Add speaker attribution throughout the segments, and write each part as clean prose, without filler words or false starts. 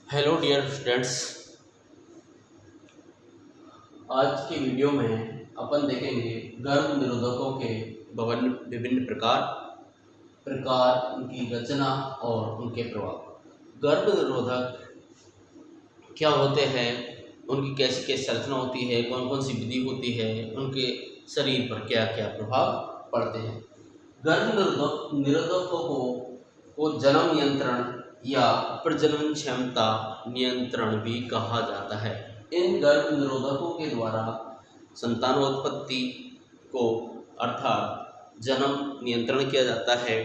Speaker 1: Hello dear students. आज की video में अपन देखेंगे गर्भ निरोधकों के विभिन्न विभिन्न प्रकार उनकी रचना और उनके प्रभाव। गर्भ निरोधक क्या होते हैं, उनकी कैसी कैसी रचना होती है, कौन कौन सी विधि होती है, उनके शरीर पर क्या क्या प्रभाव पड़ते हैं। गर्भ निरोधकों को जन्म नियंत्रण या प्रजनन क्षमता नियंत्रण भी कहा जाता है। इन गर्भ निरोधकों के द्वारा संतानोत्पत्ति को अर्थात जन्म नियंत्रण किया जाता है,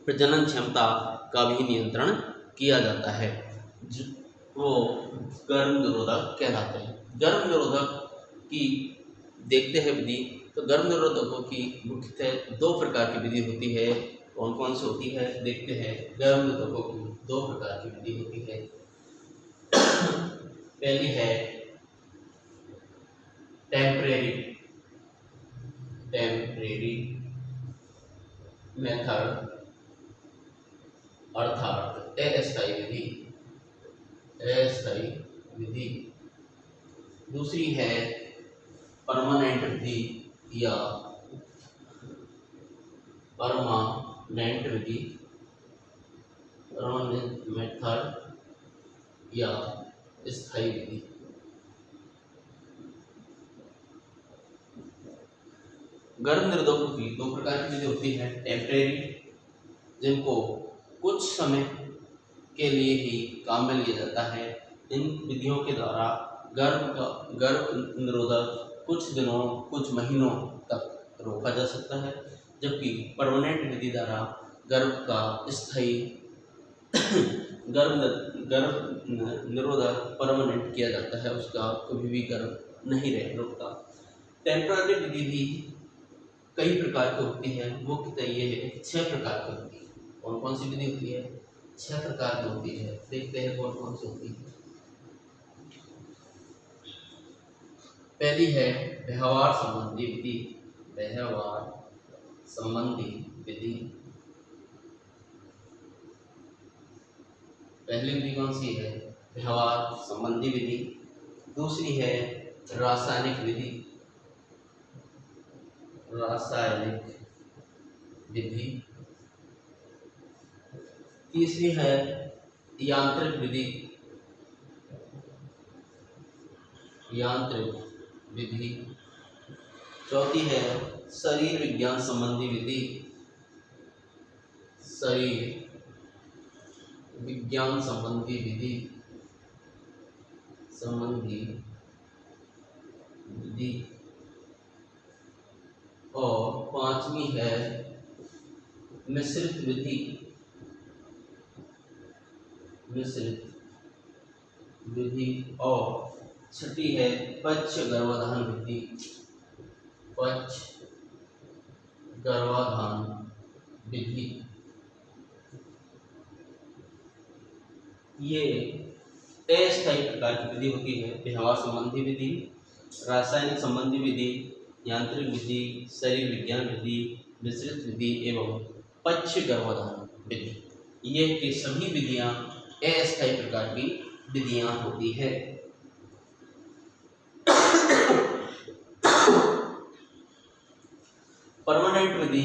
Speaker 1: प्रजनन क्षमता का भी नियंत्रण किया जाता है, वो गर्भ निरोधक कहलाते हैं। गर्भ निरोधक की देखते हैं विधि, तो गर्भ निरोधकों की मुख्यतः दो प्रकार की विधि होती है। कौन कौन सी होती है देखते हैं। गर्भ निरोधकों की दो प्रकार की विधि होती है। पहली है टेम्परेरी मेथड अर्थात अस्थायी विधि। दूसरी है परमानेंट विधि या परमानेंट मेथड या स्थायी विधि। गर्भ निरोधकों की दो प्रकार की विधि होती है। टेम्परेरी, जिनको कुछ समय के लिए ही काम में लिया जाता है। इन विधियों के द्वारा गर्भ निरोधक कुछ दिनों कुछ महीनों तक रोका जा सकता है, जबकि परमानेंट विधि द्वारा गर्भ का स्थायी गर्भ निरोधक परमानेंट किया जाता है, उसका कभी भी गर्भ नहीं रुकता। टेम्पररी विधि भी कई प्रकार की होती है। मुख्यतः ये है 6 प्रकार की होती है। कौन कौन सी विधि होती है? 6 प्रकार की होती है। देखते हैं कौन कौन सी होती है। पहली है व्यवहार संबंधी विधि। पहली विधि कौन सी है? व्यवहार संबंधी विधि। दूसरी है रासायनिक विधि। तीसरी है यांत्रिक विधि। चौथी है शरीर विज्ञान संबंधी विधि। और पांचवी है मिश्रित विधि। और छठी है पक्ष गर्भाधान विधि। ये अस्थायी प्रकार की विधि होती है। व्यवहार संबंधी विधि, रासायनिक संबंधी विधि, यांत्रिक विधि, शरीर विज्ञान विधि, मिश्रित विधि एवं पक्ष गर्भाधान विधि। ये की सभी विधियां अस्थायी प्रकार की विधियां होती है। परमानेंट विधि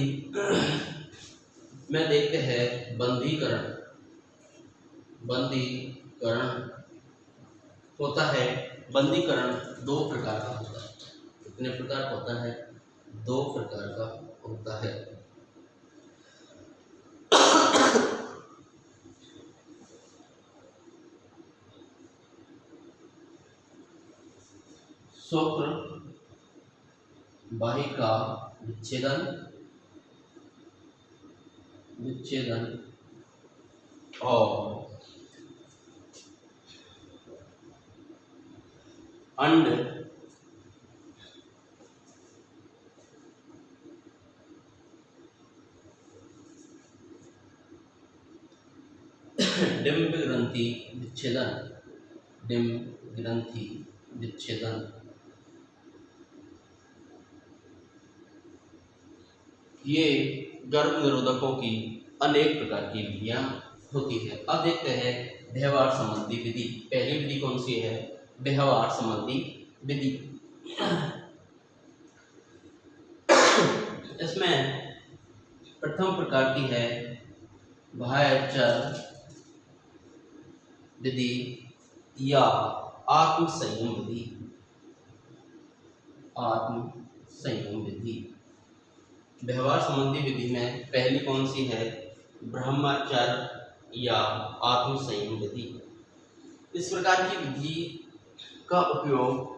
Speaker 1: में देखते हैं बंधीकरण होता है। बंधीकरण 2 प्रकार का होता है। कितने प्रकार का होता है? 2 प्रकार का होता है। शुक्र वाहिका विच्छेदन और अंड डिंब ग्रंथि विच्छेदन। ये गर्भ निरोधकों की अनेक प्रकार की विधियां होती है। अब देखते हैं व्यवहार संबंधी विधि। पहली विधि कौन सी है? व्यवहार संबंधी विधि। इसमें प्रथम प्रकार की है बाह्य चर विधि या आत्म संयम विधि। आत्म संयम विधि। व्यवहार संबंधी विधि में पहली कौन सी है? ब्रह्मचर्य या आत्म संयम विधि। इस प्रकार की विधि का उपयोग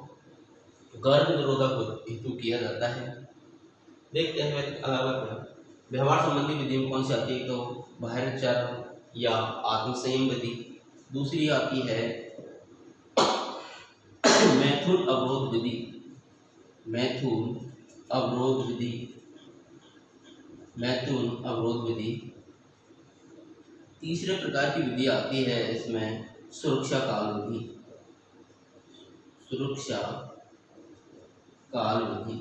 Speaker 1: गर्भ निरोधक हेतु किया जाता है। देखते हैं अलग व्यवहार संबंधी विधि में कौन सी आती है? तो ब्रह्मचर्य या आत्म संयम विधि। दूसरी आती है मैथुन अवरोध विधि। मैथुन अवरोध विधि। मैथुन अवरोध विधि। तीसरे प्रकार की विधि आती है इसमें सुरक्षा काल विधि। सुरक्षा काल विधि।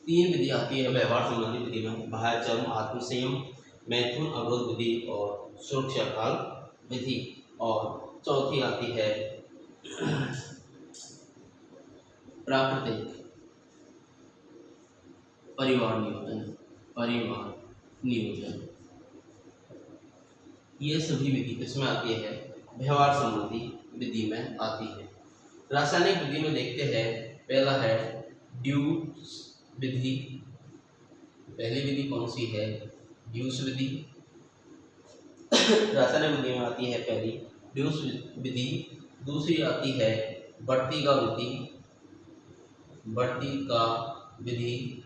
Speaker 1: तीन विधि आती है व्यवहार संबंधी विधि में, बाह्य चर्म, आत्म संयम, मैथुन अवरोध विधि और सुरक्षा काल विधि। और चौथी आती है प्राकृतिक परिवार नियोजन। परिवार नियोजन। ये सभी विधि किसमें आती है? व्यवहार संबंधी विधि में आती है। रासायनिक विधि में देखते हैं, पहला है ड्यूस विधि। पहली विधि कौन सी है? ड्यूस विधि। रासायनिक विधि में आती है पहली ड्यूस विधि। दूसरी आती है वर्तिका विधि। वर्तिका विधि।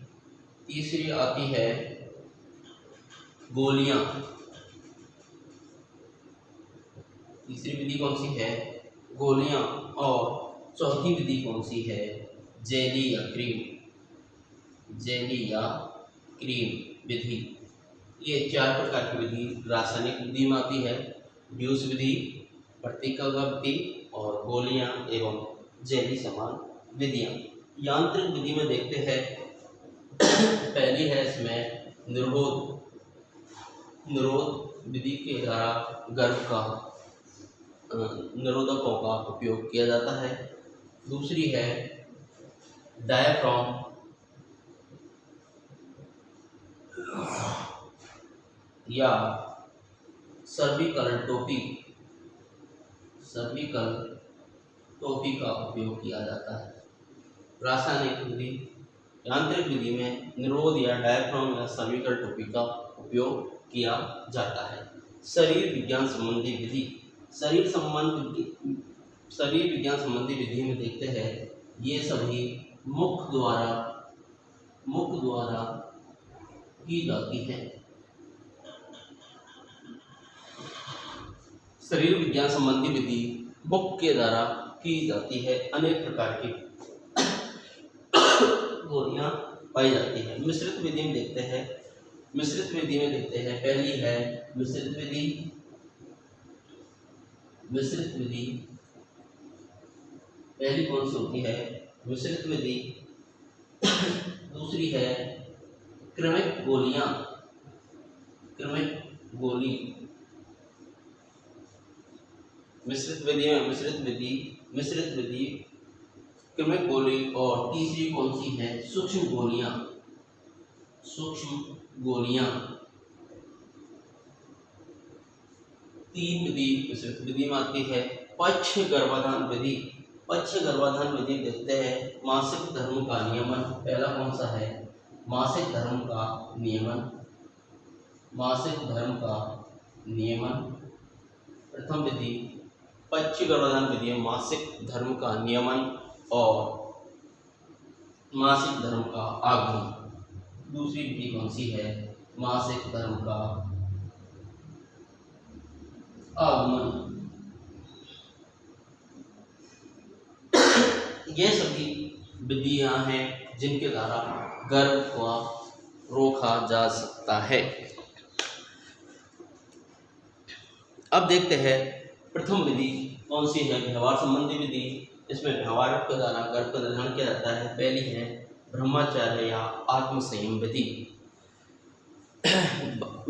Speaker 1: तीसरी आती है गोलियां। तीसरी विधि कौन सी है? गोलियां। और चौथी विधि कौन सी है? जेली या क्रीम। जेली या क्रीम विधि। ये चार प्रकार की विधि रासायनिक विधि में आती है। ड्यूस विधि, वर्तिका विधि और गोलियां एवं जेली समान विधियां। यांत्रिक विधि में देखते हैं, पहली है इसमें निरोध। निरोध विधि के द्वारा गर्भ का निरोधकों का उपयोग किया जाता है। दूसरी है डायाफ्राम या सर्विकल टोपी। सर्विकल टोपी का उपयोग किया जाता है। रासायनिक विधि, यांत्रिक विधि में निरोध या डायाफ्राम या सर्विकल टोपी का उपयोग किया जाता है। शरीर विज्ञान संबंधी विधि। शरीर विज्ञान संबंधी विधि में देखते हैं, ये सभी मुख द्वारा की जाती है। शरीर विज्ञान संबंधी विधि मुख के द्वारा की जाती है। अनेक प्रकार की गोलियां पाई जाती है। मिश्रित विधि में देखते हैं, मिश्रित विधि में देखते हैं, पहली है मिश्रित विधि। मिश्रित विधि पहली कौन सी होती है? मिश्रित विधि। दूसरी है क्रमिक गोलियां। क्रमिक गोली। मिश्रित विधि क्रमिक गोली। और तीसरी कौन सी है? सूक्ष्म गोलियां। सूक्ष्म गोलियां। तीन विधि मिश्रित विधि में आती है। पक्ष गर्भाधान विधि। पक्ष गर्भाधान विधि देखते हैं, मासिक धर्म का नियमन। पहला कौन सा है? मासिक धर्म का नियमन। मासिक धर्म का नियमन। प्रथम विधि पक्ष गर्भाधान विधि, मासिक धर्म का नियमन और मासिक धर्म का आगमन। दूसरी विधि कौन सी है? मासिक धर्म का आगमन। ये सभी विधियां हैं जिनके द्वारा गर्भ को रोका जा सकता है। अब देखते हैं प्रथम विधि कौन सी है? व्यवहार संबंधी विधि। इसमें व्यवहार के द्वारा गर्भ का निर्धारण किया जाता है। पहली है ब्रह्मचर्य या आत्म संयम विधि।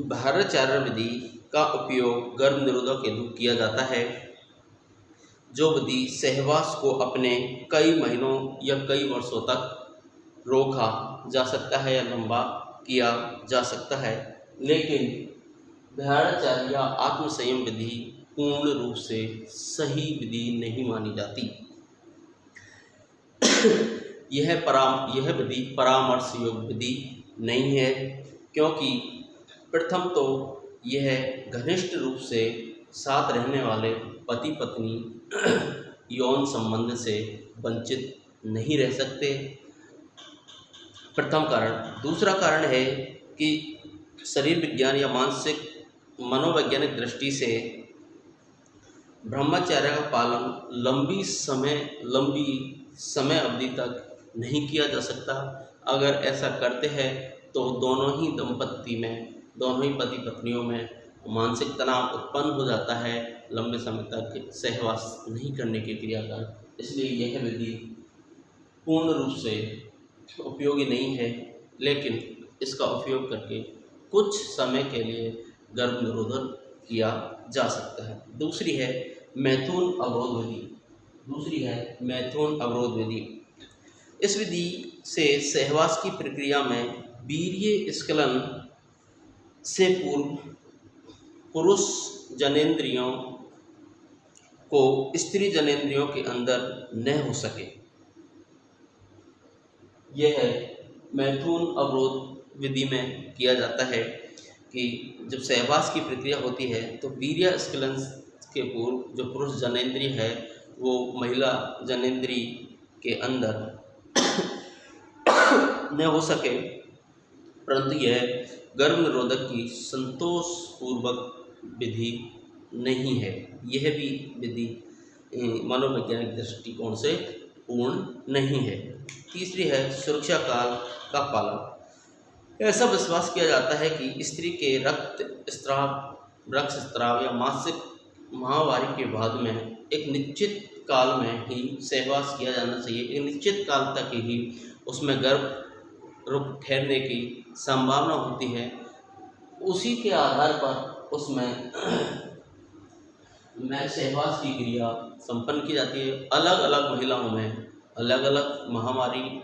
Speaker 1: भारचारण विधि का उपयोग गर्भ निरोधक हेतु किया जाता है। जो विधि सहवास को अपने कई महीनों या कई वर्षों तक रोका जा सकता है या लंबा किया जा सकता है, लेकिन व्यभिचार या आत्मसंयम विधि पूर्ण रूप से सही विधि नहीं मानी जाती। यह विधि परामर्श योग्य विधि नहीं है, क्योंकि प्रथम तो यह घनिष्ठ रूप से साथ रहने वाले पति पत्नी यौन संबंध से वंचित नहीं रह सकते, प्रथम कारण। दूसरा कारण है कि शरीर विज्ञान या मानसिक मनोवैज्ञानिक दृष्टि से ब्रह्मचर्य का पालन लंबी समय अवधि तक नहीं किया जा सकता। अगर ऐसा करते हैं तो दोनों ही पति पत्नियों में मानसिक तनाव उत्पन्न हो जाता है लंबे समय तक सहवास नहीं करने के क्रिया का। इसलिए यह विधि पूर्ण रूप से उपयोगी नहीं है, लेकिन इसका उपयोग करके कुछ समय के लिए गर्भ निरोधन किया जा सकता है। दूसरी है मैथुन अवरोध विधि। इस विधि से सहवास की प्रक्रिया में वीर्य स्खलन से पूर्व पुरुष जनेंद्रियों को स्त्री जनेंद्रियों के अंदर न हो सके। यह मैथुन अवरोध विधि में किया जाता है कि जब सहवास की प्रक्रिया होती है तो वीर्य स्खलन के पूर्व जो पुरुष जनेंद्रिय है वो महिला जनेंद्रिय के अंदर न हो सके, परंतु यह गर्भ निरोधक की संतोषपूर्वक विधि नहीं है। यह भी विधि मनोवैज्ञानिक दृष्टिकोण से पूर्ण नहीं है। तीसरी है सुरक्षा काल का पालन। ऐसा विश्वास किया जाता है कि स्त्री के रक्तस्राव या मासिक माहवारी के बाद में एक निश्चित काल में ही सहवास किया जाना चाहिए। एक निश्चित काल तक ही उसमें गर्भ रुक ठहरने की संभावना होती है। उसी के आधार पर उसमें सहवास की क्रिया संपन्न की जाती है। अलग अलग महिलाओं में अलग अलग महामारी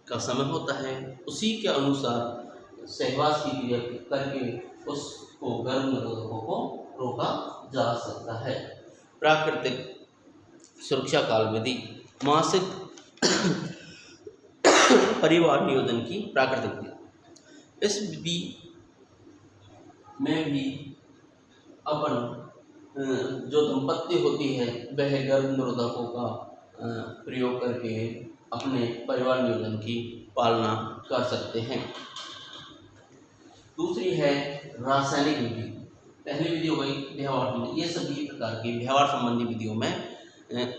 Speaker 1: का समय होता है, उसी के अनुसार सहवास की क्रिया करके उसको गर्भ निरोधकों को रोका जा सकता है। प्राकृतिक सुरक्षा काल विधि मासिक परिवार नियोजन की प्राकृतिक विधि। इस विधि में भी अपन जो दंपत्ति होती है वह गर्भ निरोधकों का प्रयोग करके अपने परिवार नियोजन की पालना कर सकते हैं। दूसरी है रासायनिक विधि। पहली विधि हो गई व्यवहार विधि। ये सभी प्रकार की व्यवहार संबंधी विधियों में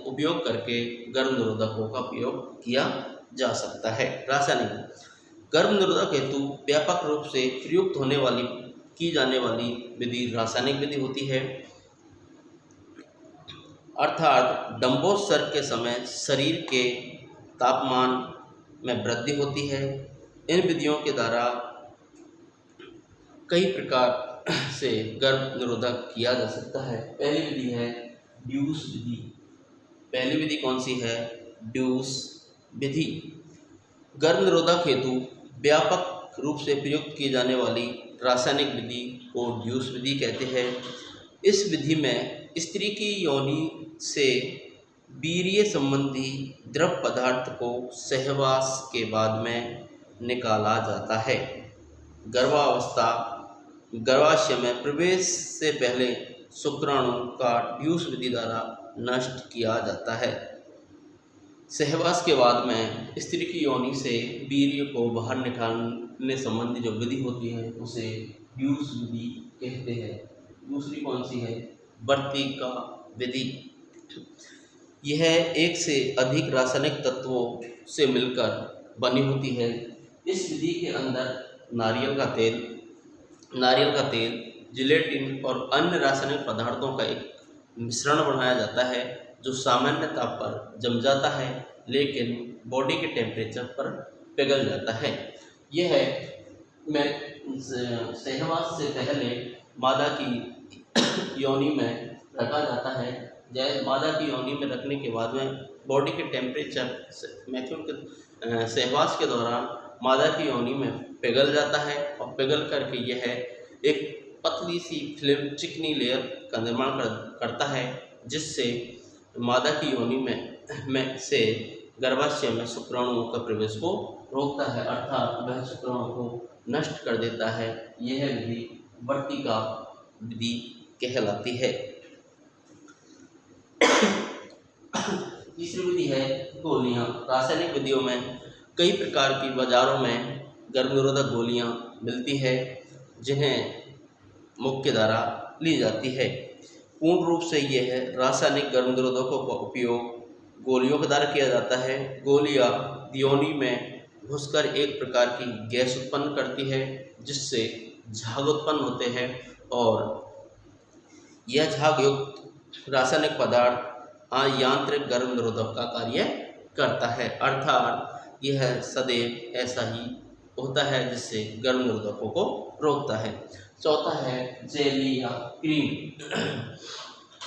Speaker 1: उपयोग करके गर्भ निरोधकों का उपयोग किया जा सकता है। रासायनिक गर्भ निरोधक हेतु व्यापक रूप से प्रयुक्त की जाने वाली विधि रासायनिक विधि होती है, अर्थात डंबोत्सर्ग के समय शरीर के तापमान में वृद्धि होती है। इन विधियों के द्वारा कई प्रकार से गर्भ निरोधक किया जा सकता है। पहली विधि है ड्यूस विधि। पहली विधि कौन सी है? ड्यूस विधि। गर्भ निरोधक हेतु व्यापक रूप से प्रयुक्त की जाने वाली रासायनिक विधि को ड्यूस विधि कहते हैं। इस विधि में स्त्री की योनि से वीर्य संबंधी द्रव पदार्थ को सहवास के बाद में निकाला जाता है। गर्भाशय में प्रवेश से पहले शुक्राणु का ड्यूस विधि द्वारा नष्ट किया जाता है। सहवास के बाद में स्त्री की योनि से वीर्य को बाहर निकालने संबंधी जो विधि होती है उसे ड्यूस विधि कहते हैं। दूसरी कौन सी है? वर्तिका विधि। यह एक से अधिक रासायनिक तत्वों से मिलकर बनी होती है। इस विधि के अंदर नारियल का तेल, जिलेटिन और अन्य रासायनिक पदार्थों का एक मिश्रण बनाया जाता है जो सामान्य ताप पर जम जाता है लेकिन बॉडी के टेम्परेचर पर पिघल जाता है। यह सहवास से पहले मादा की योनि में रखा जाता है। जैसे मादा की योनि में रखने के बाद में बॉडी के टेम्परेचर मैथ्यून के सहवास के दौरान मादा की योनि में पिघल जाता है और पिघल करके यह एक पतली सी फिल्म चिकनी लेयर का निर्माण करता है, जिससे मादा की योनि में से गर्भाशय में शुक्राणुओं का प्रवेश को रोकता है, अर्थात वह शुक्राणुओं को नष्ट कर देता है। यह विधि वर्तिका विधि कहलाती है। तीसरी विधि है गोलियां। रासायनिक विधियों में कई प्रकार की बाजारों में गर्भनिरोधक गोलियां मिलती है, जिन्हें मुख्य द्वारा ली जाती है। पूर्ण रूप से यह रासायनिक गर्भनिरोधकों का उपयोग गोलियों के द्वारा किया जाता है। गोलियां योनि में घुसकर एक प्रकार की गैस उत्पन्न करती है, जिससे झाग उत्पन्न होते हैं और यह झाग युक्त रासायनिक पदार्थ यांत्रिक गर्भनिरोधक का कार्य करता है, अर्थात यह सदैव ऐसा ही होता है जिससे गर्भनिरोधकों को रोकता है। चौथा है जेली या क्रीम।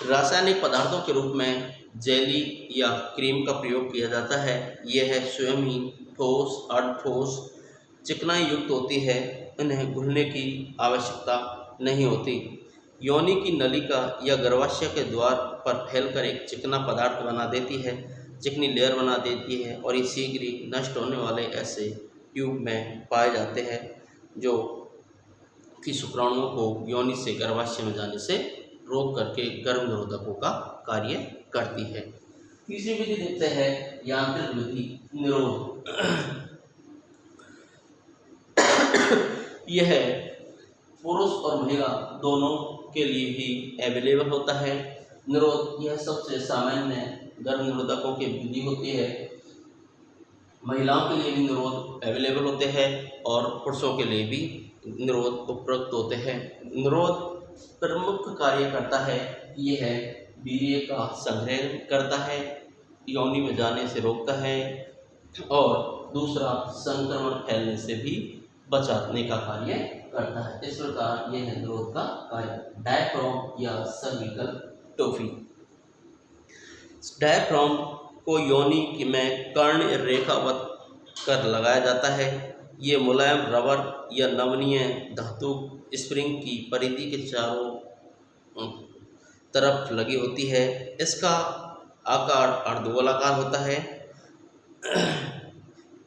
Speaker 1: रासायनिक पदार्थों के रूप में जेली या क्रीम का प्रयोग किया जाता है। यह स्वयं ही ठोस अर्धठोस चिकनाई युक्त होती है, इन्हें घुलने की आवश्यकता नहीं होती। योनि की नलिका या गर्भाशय के द्वार पर फैलकर एक चिकना पदार्थ बना देती है, चिकनी लेयर बना देती है और ये शीघ्र ही नष्ट होने वाले ऐसे ट्यूब में पाए जाते हैं, जो कि शुक्राणुओं को योनि से गर्भाशय में जाने से रोक करके गर्भनिरोधकों का कार्य करती है। तीसरी विधि देखते हैं यांत्रिक विधि निरोध। यह पुरुष और महिला दोनों के लिए ही अवेलेबल होता है। निरोध यह सबसे सामान्य गर्भनिरोधकों की विधि होती है। महिलाओं के लिए भी निरोध अवेलेबल होते हैं और पुरुषों के लिए भी निरोध उपयुक्त होते हैं। निरोध प्रमुख कार्य करता है, यह वीर्य का संग्रह करता है, योनि में जाने से रोकता है और दूसरा संक्रमण फैलने से भी बचाने का कार्य करता है। इस प्रकार यह निरोध का कार्य। डायफ्राम या सर्विकल टोफी। डायफ्राम को योनि में कर्ण रेखावत कर लगाया जाता है। ये मुलायम रबर या नमनीय धातु स्प्रिंग की परिधि के चारों तरफ लगी होती है। इसका आकार अर्धगोलाकार होता है।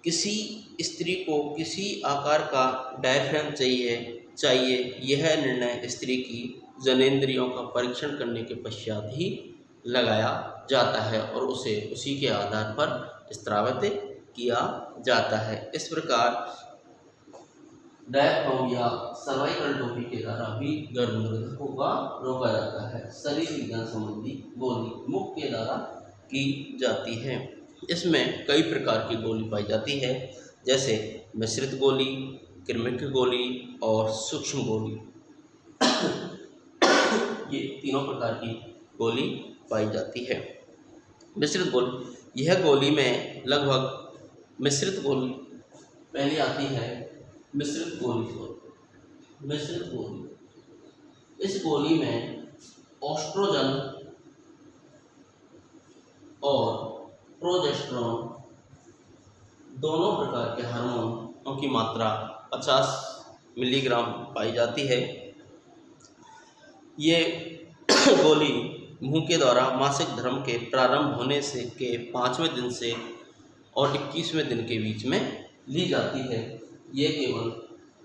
Speaker 1: किसी स्त्री को किसी आकार का डायफ्राम चाहिए यह निर्णय स्त्री की जनेंद्रियों का परीक्षण करने के पश्चात ही लगाया जाता है और उसे उसी के आधार पर स्त्रावित किया जाता है। इस प्रकार डायफ्राम या सर्वाइकल टोपी के द्वारा भी गर्भनिरोधकों का रोका जाता है। शरीर विज्ञान संबंधी गोली मुख के द्वारा की जाती है। इसमें कई प्रकार की गोली पाई जाती है, जैसे मिश्रित गोली, कृमिक गोली और सूक्ष्म गोली। ये तीनों प्रकार की गोली पाई जाती है। मिश्रित गोली, यह गोली में लगभग मिश्रित गोली पहले आती है। मिश्रित गोली इस गोली में ऑस्ट्रोजन और प्रोजेस्टेरोन दोनों प्रकार के हार्मोनों की मात्रा 50 मिलीग्राम पाई जाती है। ये गोली मुंह के द्वारा मासिक धर्म के प्रारंभ होने से के 5वें दिन से और 21वें दिन के बीच में ली जाती है। ये केवल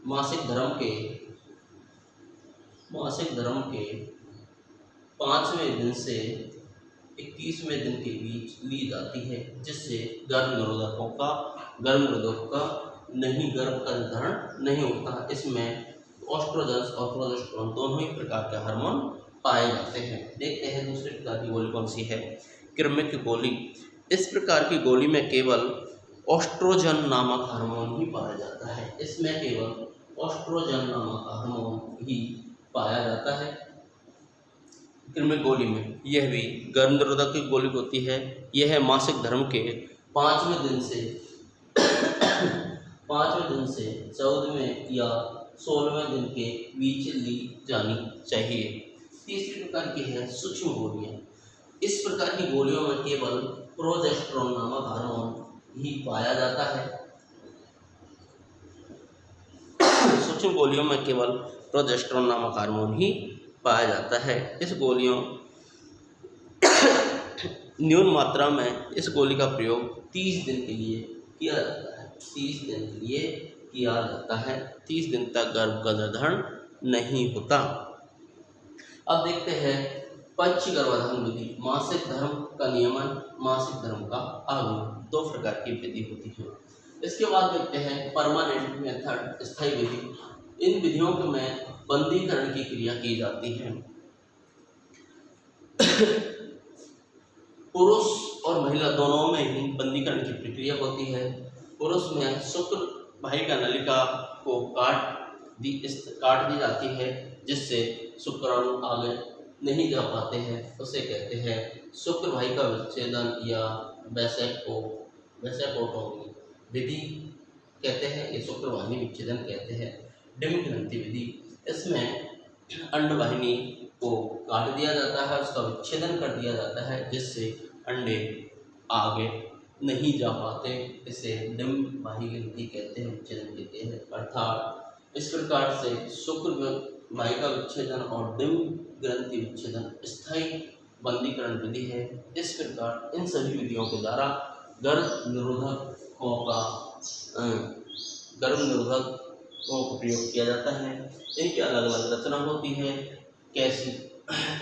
Speaker 1: मासिक धर्म के 5वें दिन से 21वें दिन के बीच ली जाती है, जिससे गर्भ निरोधक का गर्भ का निर्धारण नहीं होता। इसमें ऑस्ट्रोजन और प्रोजेस्टेरोन दोनों ही प्रकार के हार्मोन पाए जाते हैं। देखते हैं दूसरे प्रकार की गोली कौन सी है। कृमिक गोली। इस प्रकार की गोली में केवल ऑस्ट्रोजन नामक हार्मोन ही पाया जाता है। इसमें केवल ऑस्ट्रोजन नामक हार्मोन ही पाया जाता है। कृमिक गोली में यह भी गर्भनिरोधक की गोली होती है। यह मासिक धर्म के 5वें दिन से 14वें या 16वें दिन के बीच ली जानी चाहिए। तीसरी प्रकार की है सूक्ष्म गोलियां। इस प्रकार की गोलियों में केवल प्रोजेस्टेरोन नामक हार्मोन ही पाया जाता है। सूक्ष्म गोलियों में केवल प्रोजेस्टेरोन नामक हार्मोन ही पाया जाता है। इस गोलियों न्यून मात्रा में इस गोली का प्रयोग 30 दिन के लिए किया जाता है। 30 दिन के लिए किया जाता है। 30 दिन तक गर्भ का निर्धारण नहीं होता। अब देखते हैं पंच गर्भाधान विधि। मासिक धर्म का नियमन, मासिक धर्म का आगमन, दो प्रकार की विधि होती है। इसके बाद देखते हैं परमानेंट मेथड, स्थायी विधि। इन विधियों में बंदीकरण की क्रिया की जाती है। पुरुष और महिला दोनों में ही बंदीकरण की प्रक्रिया होती है। पुरुष में शुक्र वाहिका नलिका को काट दी जाती है, जिससे शुक्राणु आगे नहीं जा पाते हैं। उसे कहते हैं शुक्र वाहिका विच्छेदन या वैसेकोटोमी विधि कहते हैं। ये शुक्र वाहिनी विच्छेदन कहते हैं। डिम्ब ग्रंथि विधि, इसमें अंडवाहिनी को काट दिया जाता है, उसका विच्छेदन कर दिया जाता है, जिससे अंडे आगे नहीं जा पाते। इसे डिम्ब वाहिनी कहते हैं, विच्छेदन कहते हैं। अर्थात इस प्रकार से शुक्र वाहिका विच्छेदन और डिम्ब ग्रंथि विच्छेदन स्थायी बंदीकरण विधि है। इस प्रकार इन सभी विधियों के द्वारा गर्भ निरोधकों का प्रयोग किया जाता है। इनकी अलग अलग रचना होती है, कैसी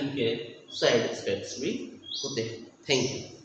Speaker 1: इनके साइड इफेक्ट्स भी होते हैं। Thank you.